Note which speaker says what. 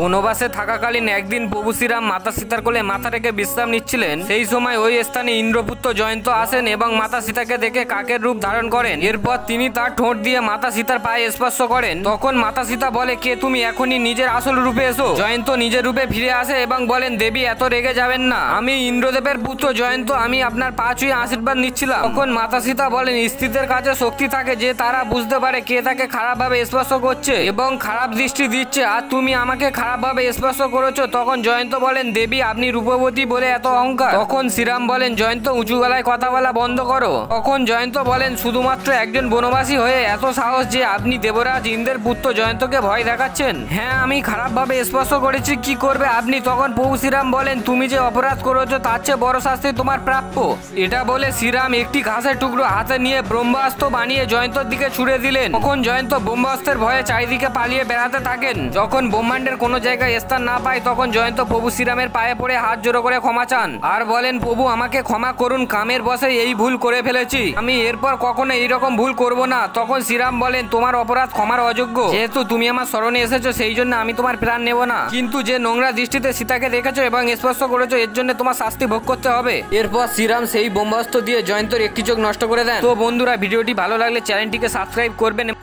Speaker 1: বনবাসে থাকাকালীন একদিন প্রভু শ্রীরাম মাতা সীতার কোলে মাথা রেখে বিশ্রাম নিচ্ছিলেন। সেই সময় ওই স্থানে ইন্দ্রপুত্র জয়ন্ত আসেন এবং মাতা সীতাকে দেখে কাকের রূপ ধারণ করেন। এরপর তিনি তার ঠোঁট দিয়ে মাতা সীতার পায়ে স্পর্শ করেন। তখন মাতা সীতা বলে, কে তুমি? এখনই নিজের আসল রূপে এসো। জয়ন্ত নিজের রূপে ফিরে আসে এবং বলেন, দেবী এত রেগে যাবেন না, আমি ইন্দ্রদেবের পুত্র জয়ন্ত, আমি আপনার পা ছুঁয়ে আশীর্বাদ নিচ্ছিলাম। তখন মাতা সীতা বলেন, স্ত্রীদের কাছে শক্তি থাকে যে তারা বুঝতে পারে কে তাকে খারাপ ভাবে স্পর্শ করছে এবং খারাপ দৃষ্টি দিচ্ছে, আর তুমি আমাকে খারাপ ভাবে স্পর্শ করেছো। তখন জয়ন্ত বলেন, দেবী আপনি রূপবতী বলে এত অহংকার। তখন শ্রীরাম বলেন, জয়ন্ত উঁচু গলায় কথা বলা বন্ধ করো। তখন জয়ন্ত বলেন, শুধুমাত্র একজন বনবাসী হয়ে এত সাহস যে আপনি দেবরাজ ইন্দ্রের পুত্র জয়ন্তকে ভয় দেখাচ্ছেন? হ্যাঁ, আমি খারাপ ভাবে স্পর্শ করেছি, কি করবে আপনি? তখন প্রভু শ্রীরাম বলেন, তুমি যে অপরাধ করেছো তার চেয়ে বড় শাস্তি তোমার প্রাপ্য। এটা বলে শ্রীরাম একটি ঘাসের টুকরো হাতে নিয়ে ব্রহ্মাস্ত্র বানিয়ে জয়ন্তর দিকে ছুড়ে দিলেন। তখন জয়ন্ত ব্রহ্মাস্ত্রের ভয়ে চারিদিকে পালিয়ে বেড়াতে থাকেন। যখন ব্রহ্মাণ্ডের কোনো জায়গায় স্থান না পায় তখন জয়ন্ত প্রভু শ্রীরামের পায়ে পড়ে হাত জোড়ো করে ক্ষমা চান আর বলেন, প্রভু আমাকে ক্ষমা করুন, কামের বশে এই ভুল করে ফেলেছি, আমি এরপর কখনো এইরকম ভুল করব না। তখন শ্রীরাম বলেন, তোমার অপরাধ ক্ষমার অযোগ্য, যেহেতু তুমি আমার শরণে এসেছো সেই জন্য আমি তোমার প্রাণ নেব না, কিন্তু যে নোংরা দৃষ্টিতে সীতাকে দেখেছো এবং স্পর্শ করেছো এর জন্য তোমার শাস্তি ভোগ করতে হবে। এরপর শ্রীরাম সেই ব্রহ্মাস্ত্র দিয়ে জয়ন্তর একটি চোখ নষ্ট করে দেন। তো বন্ধুরা, ভিডিওটি ভালো লাগলে চ্যানেলটিকে সাবস্ক্রাইব করবেন।